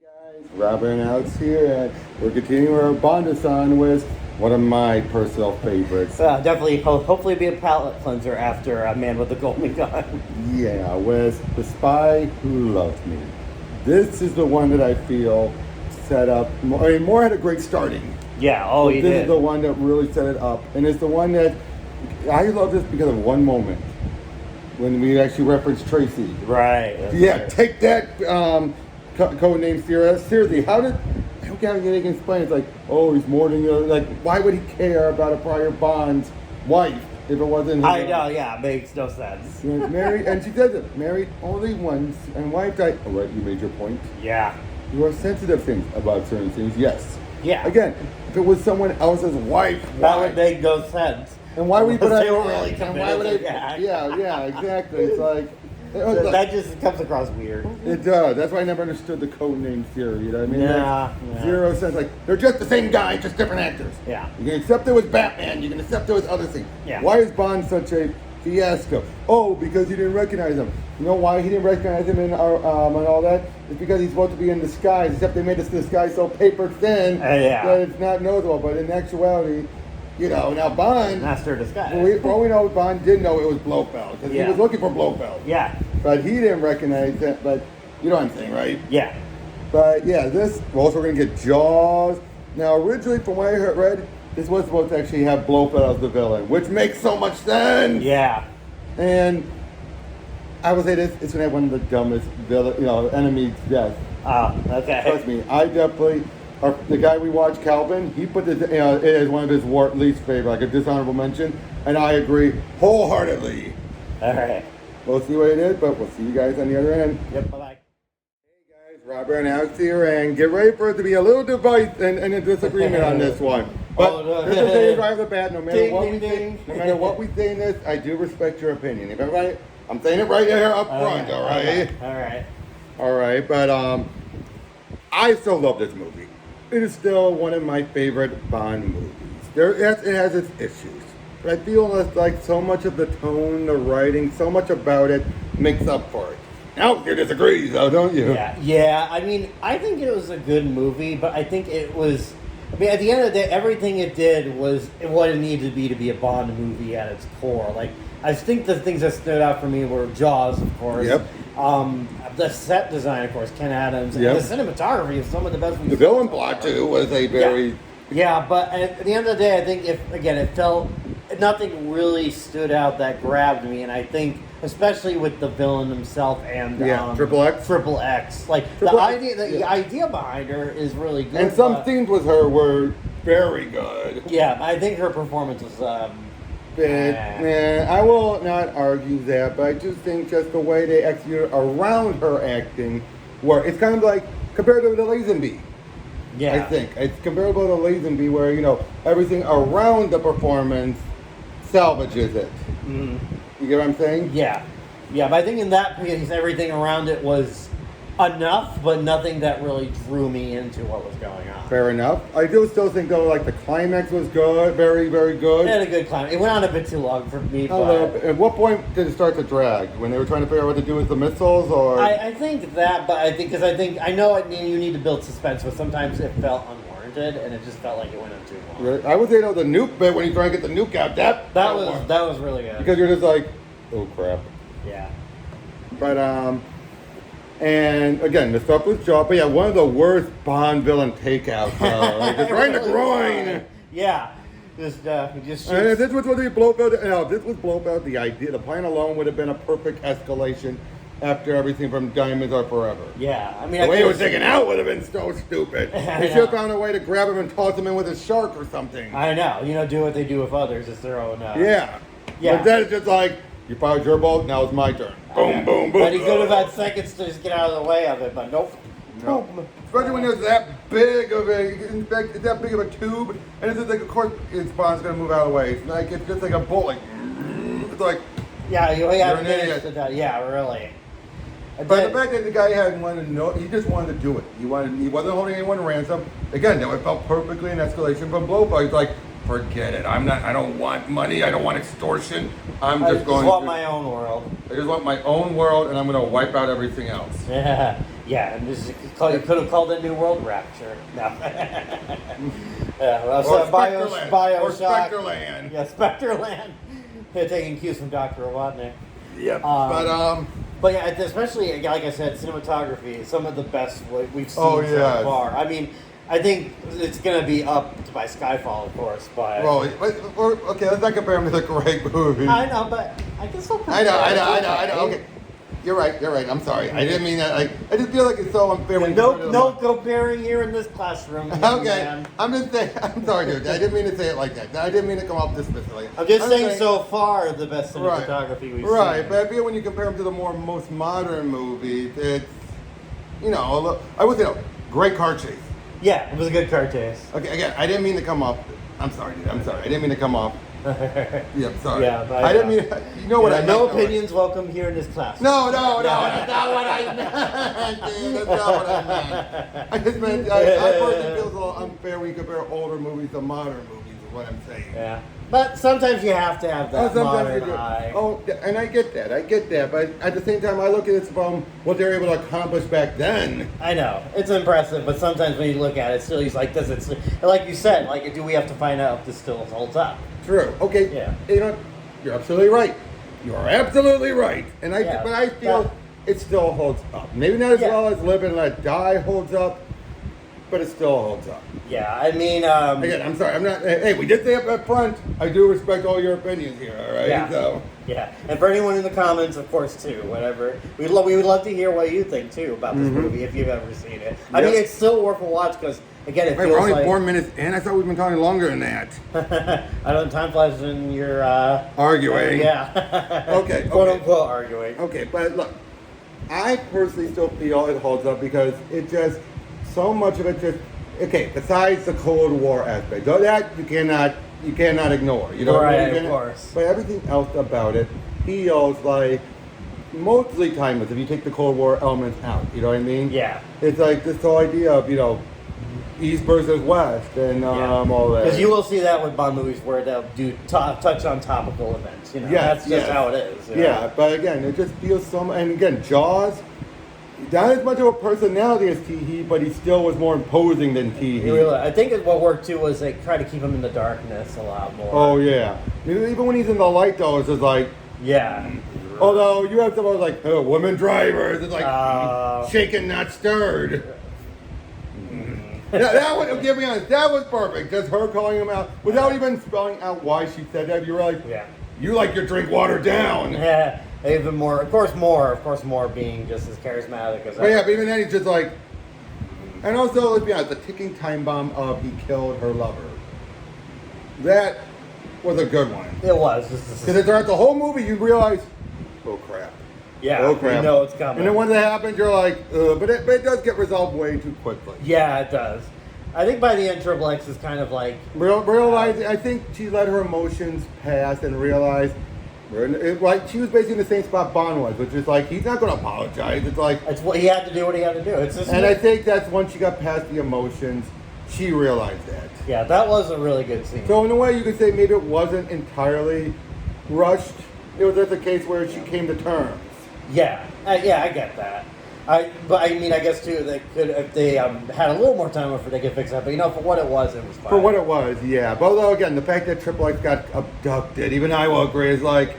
Guys, Robert and Alex here, and we're continuing our Bond-a-thon with one of my personal favorites. Definitely, hopefully be a palate cleanser after A Man with a Golden Gun. Yeah, with The Spy Who Loved Me. This is the one that I feel set up. Moore had a great starting. Yeah, oh, he This did. is the one that really set it up, and it's the one that I love this because of one moment when we actually referenced Tracy. Right. Yeah, right. take that. Code name Sierra. Seriously, how did? I don't get how you can explain. It's like, oh, he's more than you. Like, why would he care about a prior Bond's wife if it wasn't? His I own? know, yeah, makes no sense. He was married, and she says it. Married only once, and wife died. Oh, right, you made your point. Yeah. You are sensitive things about certain things. Yes. Yeah. Again, if it was someone else's wife, That why? would make no sense. And why would he put Unless that they were on? really And why would committed they? to the act. Yeah, exactly. It's like. That just comes across weird. It does. That's why I never understood the code name theory. You know what I mean? Yeah, Makes yeah. Zero sense. Like, they're just the same guy, just different actors. Yeah. You can accept it was Batman. You can accept it was other things. Yeah. Why is Bond such a fiasco? Oh, because he didn't recognize him. You know why he didn't recognize him in and all that? It's because he's supposed to be in disguise. Except they made this disguise so paper thin Yeah. that it's not noticeable. But in actuality, you know, now Bond. Master disguise. For all we know, Bond did know it was Blofeld because Yeah. he was looking for Blofeld. Yeah. But he didn't recognize that. But you know what I'm saying, right? Yeah. But yeah, we're also going to get Jaws. Now, originally, from what I read, this was supposed to actually have Blofeld as the villain, which makes so much sense. Yeah. And I would say this: it's going to have one of the dumbest enemies to death. Oh, okay. Trust me, I definitely. The guy we watched, Calvin, he put this as one of his least favorite, like a dishonorable mention, and I agree wholeheartedly. All right. We'll see what it is, but we'll see you guys on the other end. Yep, bye-bye. Hey guys, Robert and Alex here, and get ready for it to be a little device and a disagreement on this one. But Oh, no. this is right off the bat, no matter Ding, what ding, we ding. think, no matter what we say in this, I do respect your opinion. If everybody, I'm saying it right here up front, all right? All right. All right, but I still love this movie. It is still one of my favorite Bond movies. It has its issues, but I feel like so much of the tone, the writing, so much about it makes up for it. Now you disagree, though, don't you? Yeah. I mean, I think it was a good movie, but I think it was. I mean, at the end of the day, everything it did was what it needed to be a Bond movie at its core. Like, I think the things that stood out for me were Jaws, of course. Yep. The set design, of course, Ken Adams. Yep. And the cinematography is some of the best we've The seen villain so plot far. too was a very Yeah, but at the end of the day, I think it felt nothing really stood out that grabbed me, and I think especially with the villain himself and Triple X. Triple X, like Triple the X, idea, the yeah. idea behind her is really good. And some but- scenes with her were very good. Yeah, I think her performance was. Man, I will not argue that, but I just think just the way they executed around her acting, where it's kind of like compared to the Lazenby. Yeah, I think it's comparable to Lazenby, where everything around the performance salvages it. Mhm. You get what I'm saying? Yeah, but I think in that piece, everything around it was enough, but nothing that really drew me into what was going on. Fair enough. I do still think though, like the climax was good, very, very good. It had a good climb. It went on a bit too long for me, but At what point did it start to drag? When they were trying to figure out what to do with the missiles, or I think that, but I know you need to build suspense, but sometimes it felt unwarranted, and it just felt like it went on too long. I would say though the nuke bit when you try to get the nuke out, that was really good. because you're just like, oh crap. Yeah. But and again, the stuff was Jaw, but yeah, one of the worst Bond villain takeouts. Like just right in the groin. Yeah. Just And shoots. this was what they Blofeld. This was Blofeld. The idea, the plan alone would have been a perfect escalation after everything from Diamonds Are Forever. Yeah. I mean, The way it was taken taken out would have been so stupid. They should have found a way to grab him and toss him in with a shark or something. I know. Do what they do with others. It's their own. Yeah. Yeah. But then it's just like, you fired your bolt, now it's my turn. Boom, boom, boom. But he could have had seconds to just get out of the way of it, but nope. No. Especially when there's that big of it's that big of a tube, and it's just like, of course, Bond's gonna move out of the way. It's just like a bullet. It's like, Yeah, you You're have an minutes idiot. to die. Yeah, really. but the fact that the guy hadn't wanted to know, he just wanted to do it. He wasn't holding anyone ransom. Again, that would felt perfectly an escalation from Blofeld. He's like, forget it. I don't want money. I don't want extortion. I I just want my own world. I just want my own world, and I'm going to wipe out everything else. Yeah. Yeah, and this is, you could have called it New World Rapture. No. Yeah, well, so Spectreland. Or Bioshock. Spectreland. Yeah, Spectreland. Yeah, taking cues from Dr. Robotnik. Yep. But yeah, especially like I said, cinematography, some of the best we've seen Oh, so yes. far. I mean, I think it's going to be up by Skyfall, of course. But Okay, let's not compare them to the great movie. I know, but I can still compare. I know. Okay. You're right. I'm sorry. I didn't mean that. I just feel like it's so unfair. When No comparing here in this classroom. Okay. Man. I'm just saying. I'm sorry, dude. I didn't mean to say it like that. I didn't mean to come off dismissively. I'm just saying so far the best Right. cinematography we've seen. Right, but I feel when you compare them to the most modern movies, it's I would say great car chase. Yeah, it was a good car chase. Okay, again, I didn't mean to come off. I'm sorry, dude. I'm sorry. I didn't mean to come off. Yeah, I'm sorry. Yeah, but I didn't mean. You know what I meant. No opinions welcome here in this class. No, that's not what I meant. Dude, that's not what I meant. I just meant I personally feel it's a little unfair when you compare older movies to modern movies. Is what I'm saying. Yeah, but sometimes you have to have that modern eye. Oh, and I get that. But at the same time, I look at it from what they're able to accomplish back then. I know it's impressive, but sometimes when you look at it, still he's like, does it? Like you said, like, do we have to find out if this still holds up? True. Okay. Yeah. You're absolutely right. You are absolutely right. And but I feel it still holds up. Maybe not as well as Live and Let Die holds up, but it still holds up. Yeah, I mean, again, I'm sorry. I'm not. Hey, we did say up front. I do respect all your opinions here. All right. Yeah. So. Yeah, and for anyone in the comments, of course, too. Whatever, we would love to hear what you think too about this movie if you've ever seen it. I mean, it's still worth a watch because again, it feels we're only like 4 minutes in. I thought we've been talking longer than that. I don't know. Time flies when you're arguing. Yeah. Okay. Quote unquote arguing. Okay, but look, I personally still feel it holds up because it just so much of it just besides the Cold War aspect, though that you cannot ignore. You know, right? Of course. But everything else about it feels like mostly timeless if you take the Cold War elements out. You know what I mean? Yeah. It's like this whole idea of East versus West and all that. Because you will see that with Bond movies where they'll do touch on topical events. That's just how it is. Yeah, but again, it just feels so. And again, Jaws. Not as much of a personality as Tee-Hee, but he still was more imposing than Tee-Hee. I think what worked too was they try to keep him in the darkness a lot more. Oh yeah, even when he's in the light though, it's just like Although you have some of like women drivers, it's like shaken not stirred. that one, give me honest, that was perfect. Just her calling him out without even spelling out why she said that. You were like, you like your drink watered down. Yeah. Even more, of course, more being just as charismatic as. But but even then he's just like, and also let's be honest, the ticking time bomb of he killed her lover. That was a good one. It was because throughout the whole movie you realize, oh crap. Yeah. Oh crap. You know it's coming. And then when that happens, you're like, but it does get resolved way too quickly. Yeah, it does. I think by the end, Triple X is kind of like realizing. I think she let her emotions pass and realized. Like she was basically in the same spot Bond was, which is like he's not going to apologize. It's like it's what he had to do. What he had to do. It's just I think that's once she got past the emotions, she realized that. Yeah, that was a really good scene. So in a way, you could say maybe it wasn't entirely rushed. It was just a case where she came to terms. Yeah, I get that. But I mean, I guess too, they could if they had a little more time, if they could fix that. But for what it was fine. For what it was, yeah. But although again, the fact that Triple X got abducted, even I will agree, is like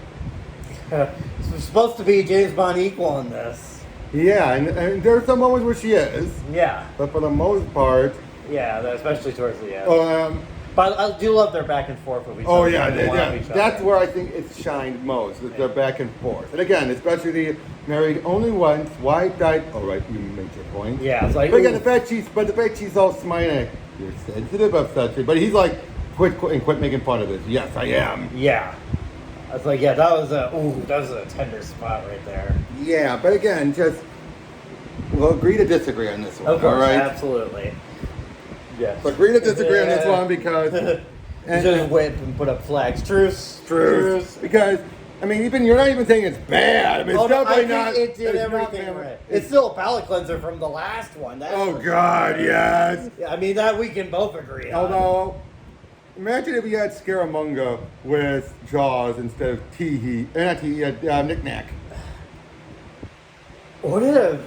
it's supposed to be James Bond equal in this. Yeah, and there's some moments where she is. Yeah. But for the most part. Yeah, especially towards the end. But I do love their back and forth with each other. Oh yeah, that's where I think it's shined most. Is their back and forth, and again, especially the married only once, wife died. All right, you make your point. Yeah, it's like. But again, the fact she's all smiling. You're sensitive of such, but he's like, quit making fun of this. Yes, I am. Yeah, I was like, that was a tender spot right there. Yeah, but again, we'll agree to disagree on this one. Of course, all right? Absolutely. Yes. So agree to disagree on this one because just whip and put up flags. Truce. Because I mean, you're not even saying it's bad. I mean, it's definitely not. It did everything right. It's still a palate cleanser from the last one. God, yes. I mean, that we can both agree on. Although, imagine if you had Scaramanga with Jaws instead of Tee-Hee, not Tee-Hee, Knick-Knack. Would it have?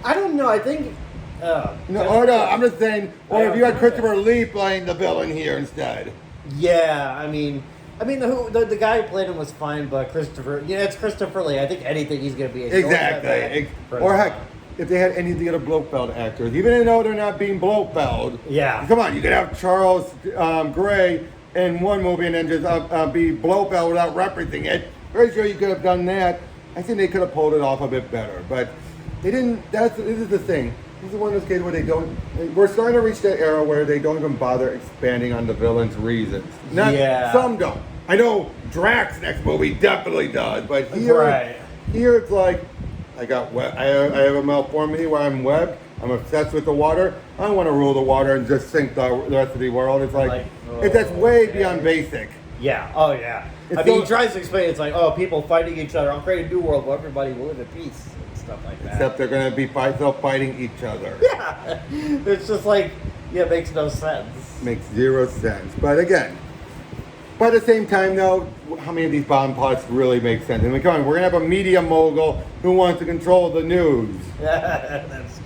I don't know. I think. No, I'm just saying. Or if you had Yeah. Christopher Lee playing the villain here instead. Yeah, I mean, the guy who played him was fine, but Christopher, it's Christopher Lee. I think anything he's gonna be. Exactly. Or heck, if they had any of the other Blofeld actors, even though they're not being Blofeld. Yeah. Come on, you could have Charles Gray in one movie and then just be Blofeld without referencing it. Very sure you could have done that. I think they could have pulled it off a bit better, but they didn't. This is the thing. This is one of those cases where they don't. We're starting to reach that era where they don't even bother expanding on the villain's reasons. Some don't. I know Drax next movie definitely does, but here it's like I have a malformity where I'm webbed. I'm obsessed with the water. I don't want to rule the water and just sink the rest of the world. It's that's way beyond basic. Yeah. Oh yeah. He tries to explain. It's like, people fighting each other. I'll create a new world where everybody will live in peace. Stuff like that. Except they're going to be fighting each other. Yeah. It's just like, it makes no sense. Makes zero sense. But again, by the same time though, how many of these Bond plots really make sense? I mean, come on, we're going to have a media mogul who wants to control the news. That's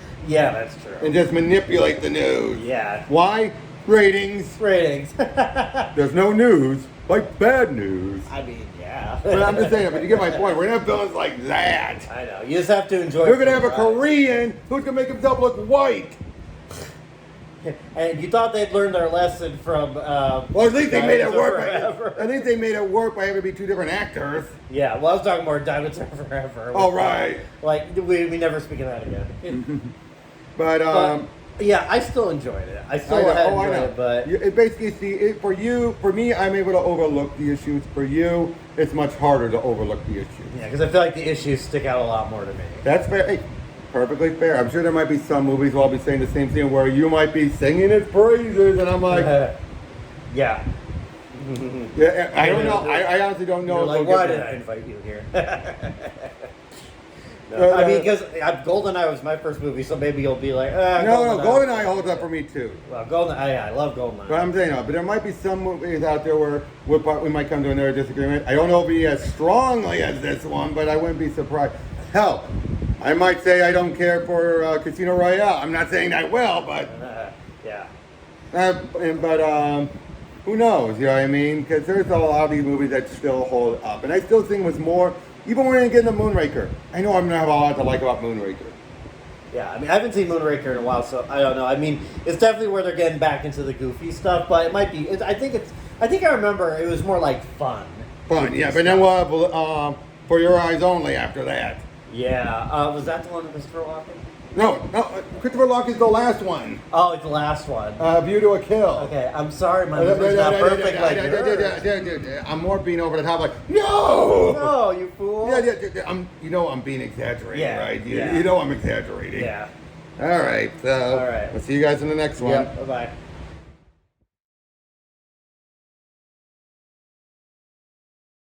true. And just manipulate the news. Yeah. Why? Ratings. There's no news like bad news. I mean, yeah. But I'm just saying, but you get my point. We're going to have villains like that. I know. You just have to enjoy it. We're going to have a Korean who's going to make himself look white. And you thought they'd learned their lesson from... well, at least they made it work. Forever. I think they made it work by having to be two different actors. Yeah, well, I was talking more Diamonds Are Forever. Oh, right. We never speak of that again. But yeah, I still enjoyed it. I still enjoyed it, but... It basically, for me, I'm able to overlook the issues. For you, it's much harder to overlook the issues. Yeah, because I feel like the issues stick out a lot more to me. That's fair. Hey, perfectly fair. I'm sure there might be some movies where I'll be saying the same thing where you might be singing its praises, and I'm like... yeah. Yeah, I don't know. I honestly don't know. You're like, why did I invite you here? No, I mean, because GoldenEye was my first movie, so maybe you'll be like, no, GoldenEye holds up for me too. Well, GoldenEye, I love GoldenEye. But I'm saying, but there might be some movies out there where we might come to another disagreement. I don't know if it'll be as strongly as this one, but I wouldn't be surprised. Hell, I might say I don't care for Casino Royale. I'm not saying I will, but yeah. But who knows? You know what I mean? Because there's a lot of these movies that still hold up, and I still think it was more. Even when we get into Moonraker, I know I'm gonna have a lot to like about Moonraker. Yeah, I mean, I haven't seen Moonraker in a while, so I don't know. I mean, it's definitely where they're getting back into the goofy stuff, but it might be. I think I remember it was more like fun. Fun, yeah. But then we'll have For Your Eyes Only after that. Yeah, was that the one with Christopher Walken? No, Christopher Walken is the last one. Oh, it's the last one. View to a Kill. Okay, I'm sorry, my memory's not perfect like yours. I'm more being over the top, like, no! No, you fool. Yeah, I'm being exaggerating, right? You know I'm exaggerating. Yeah. All right, All right. We'll see you guys in the next one. Yep, bye-bye.